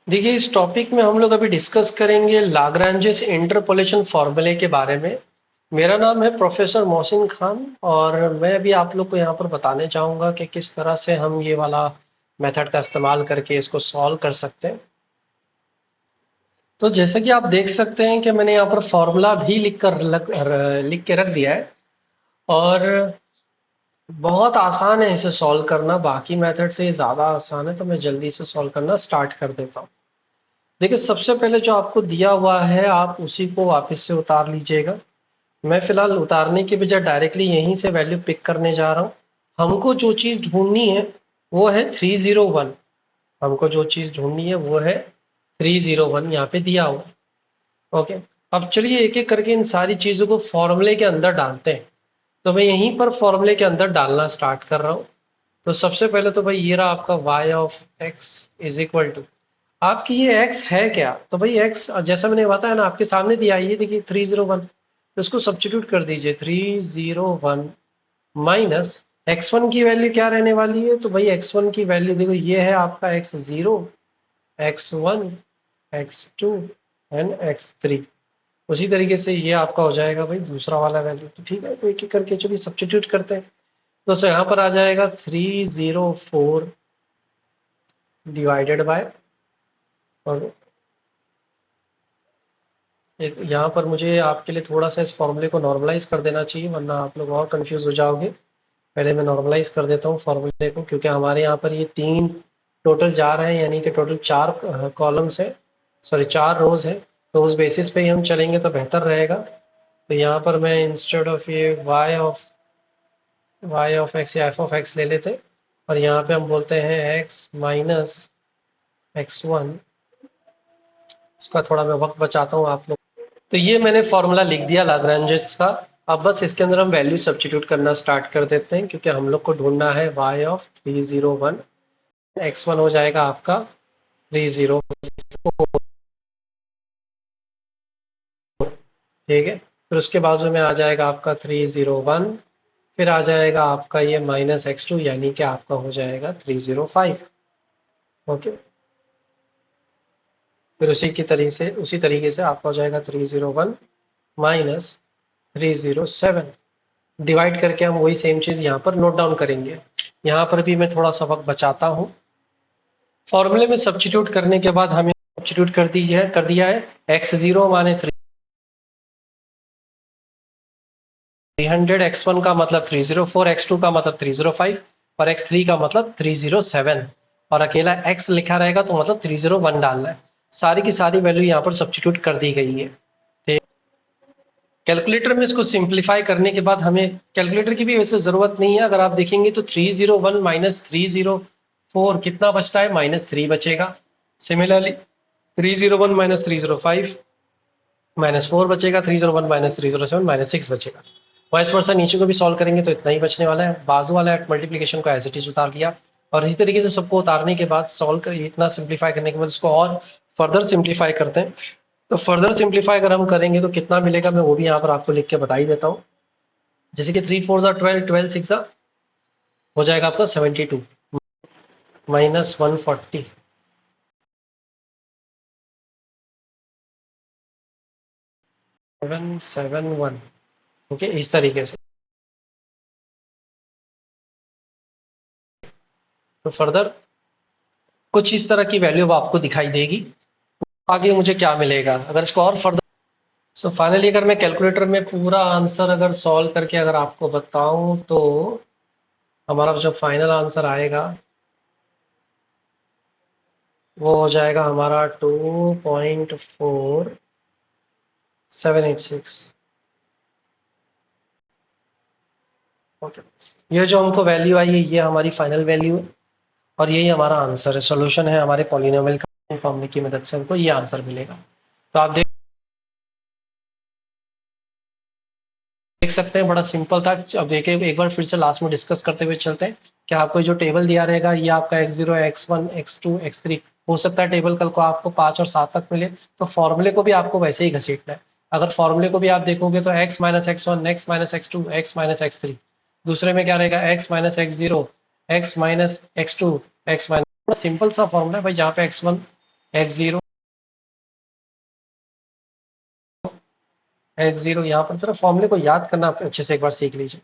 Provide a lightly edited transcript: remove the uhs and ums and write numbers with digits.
देखिए, इस टॉपिक में हम लोग अभी डिस्कस करेंगे लाग्रांजेस इंटरपोलेशन फॉर्मूले के बारे में। मेरा नाम है प्रोफेसर मोहसिन खान और मैं अभी आप लोग को यहाँ पर बताने चाहूँगा कि किस तरह से हम ये वाला मेथड का इस्तेमाल करके इसको सॉल्व कर सकते हैं। तो जैसा कि आप देख सकते हैं कि मैंने यहाँ पर फॉर्मूला भी लिख के रख दिया है और बहुत आसान है इसे सॉल्व करना। बाकी मेथड से ये ज़्यादा आसान है, तो मैं जल्दी से सॉल्व करना स्टार्ट कर देता हूँ। देखिए, सबसे पहले जो आपको दिया हुआ है आप उसी को वापस से उतार लीजिएगा। मैं फिलहाल उतारने के बजाय डायरेक्टली यहीं से वैल्यू पिक करने जा रहा हूँ। हमको जो चीज़ ढूंढनी है वो है 301। हमको जो चीज़ ढूंढनी है वो है 301, यहाँ पे दिया हुआ। ओके, अब चलिए एक एक करके इन सारी चीज़ों को फॉर्मूले के अंदर डालते हैं। तो मैं यहीं पर फॉर्मूले के अंदर डालना स्टार्ट कर रहा हूँ। तो सबसे पहले तो भाई ये रहा आपका y of x is equal to, आपकी ये x है क्या? तो भाई x जैसा मैंने बताया ना, आपके सामने दिया है, ये देखिए 301। तो इसको सब्स्टिट्यूट कर दीजिए, 301 माइनस x1 की वैल्यू क्या रहने वाली है? तो भाई x1 की वैल्यू देखो, ये है आपका x0, x1, x2 and x3। उसी तरीके से ये आपका हो जाएगा भाई दूसरा वाला वैल्यू। तो ठीक है, तो एक एक करके चलिए सब्स्टिट्यूट करते हैं। तो सर यहाँ पर आ जाएगा 304 डिवाइडेड बाय, और एक यहाँ पर मुझे आपके लिए थोड़ा सा इस फॉर्मूले को नॉर्मलाइज कर देना चाहिए, वरना आप लोग और कंफ्यूज हो जाओगे। पहले मैं नॉर्मलाइज कर देता हूँ फॉर्मूले को, क्योंकि हमारे यहाँ पर ये 3 टोटल जा रहे हैं, यानी कि टोटल 4 कॉलम्स है, सॉरी 4 रोज है। तो उस बेसिस पे ही हम चलेंगे तो बेहतर रहेगा। तो यहाँ पर मैं इंस्टेड ऑफ ये y ऑफ x या f ऑफ x ले लेते, और यहाँ पे हम बोलते हैं x माइनस x1। इसका थोड़ा मैं वक्त बचाता हूँ आप लोग। तो ये मैंने फॉर्मूला लिख दिया लाग्रांजेस का। अब बस इसके अंदर हम वैल्यू सब्स्टिट्यूट करना स्टार्ट कर देते हैं, क्योंकि हम लोग को ढूंढना है y ऑफ 301। x1 हो जाएगा आपका 304, ठीक है। फिर उसके बाजू में आ जाएगा आपका 301, फिर आ जाएगा आपका ये माइनस x2, यानी कि आपका हो जाएगा 305। ओके, फिर उसी तरीके से आपका हो जाएगा 301 माइनस 307। डिवाइड करके हम वही सेम चीज़ यहाँ पर नोट डाउन करेंगे। यहाँ पर भी मैं थोड़ा सा वक्त बचाता हूँ। फॉर्मूले में सब्स्टिट्यूट करने के बाद हमें सब्स्टिट्यूट कर दिया है। x0 माने 300, x1 का मतलब 304, x2 का मतलब 305 और x3 का मतलब 307, और अकेला x लिखा रहेगा तो मतलब 301 डालना है। सारी की सारी वैल्यू यहाँ पर सब्स्टिट्यूट कर दी गई है। ठीक, कैलकुलेटर में इसको सिंप्लीफाई करने के बाद हमें कैलकुलेटर की भी वैसे ज़रूरत नहीं है। अगर आप देखेंगे तो 301 माइनस 304 कितना बचता है? -3 बचेगा। सिमिलरली 301 माइनस 305 -4 बचेगा। 301 माइनस 307 -6 बचेगा। वाइस वर्सा नीचे को भी सॉल्व करेंगे तो इतना ही बचने वाला है। बाजू वाला मल्टीप्लिकेशन को एज इट इज उतार दिया, और इसी तरीके से सबको उतारने के बाद सॉल्व कर इतना सिंप्लीफाई करने के बाद इसको और फर्दर सिंप्लीफाई करते हैं। तो फर्दर सिंप्लीफाई अगर हम करेंगे तो कितना मिलेगा, मैं वो भी यहाँ पर आपको लिख के बता ही देता हूँ। जैसे कि 3 4 12, 12 6 हो जाएगा आपका 72 माइनस 140, 771। ओके, इस तरीके से। तो फर्दर कुछ इस तरह की वैल्यू आपको दिखाई देगी। आगे मुझे क्या मिलेगा अगर इसको और फर्दर। सो फाइनली अगर मैं कैलकुलेटर में पूरा आंसर अगर सॉल्व करके अगर आपको बताऊं तो हमारा जो फाइनल आंसर आएगा वो हो जाएगा हमारा 2.4786। ओके, ये जो हमको वैल्यू आई है ये हमारी फाइनल वैल्यू है, और यही हमारा आंसर है, सोल्यूशन है हमारे पॉलिनोमियल का फॉर्मूले की मदद से हमको ये आंसर मिलेगा। तो आप देख सकते हैं बड़ा सिंपल था। अब देखिए एक बार फिर से लास्ट में डिस्कस करते हुए चलते हैं कि आपको जो टेबल दिया रहेगा ये आपका x0, x1, x2, x3 हो सकता है टेबल कल को आपको 5 और 7 तक मिले, तो फॉर्मूले को भी आपको वैसे ही घसीटना है। अगर फॉर्मूले को भी आप देखोगे तो x minus x1, x minus x2, x minus x3, दूसरे में क्या रहेगा x minus x0, x minus x2, x minus. Simple सा फॉर्मूला है भाई, जहाँ पे x1 x0 x0 यहाँ पर जरा फॉर्मूले को याद करना आप अच्छे से एक बार सीख लीजिए।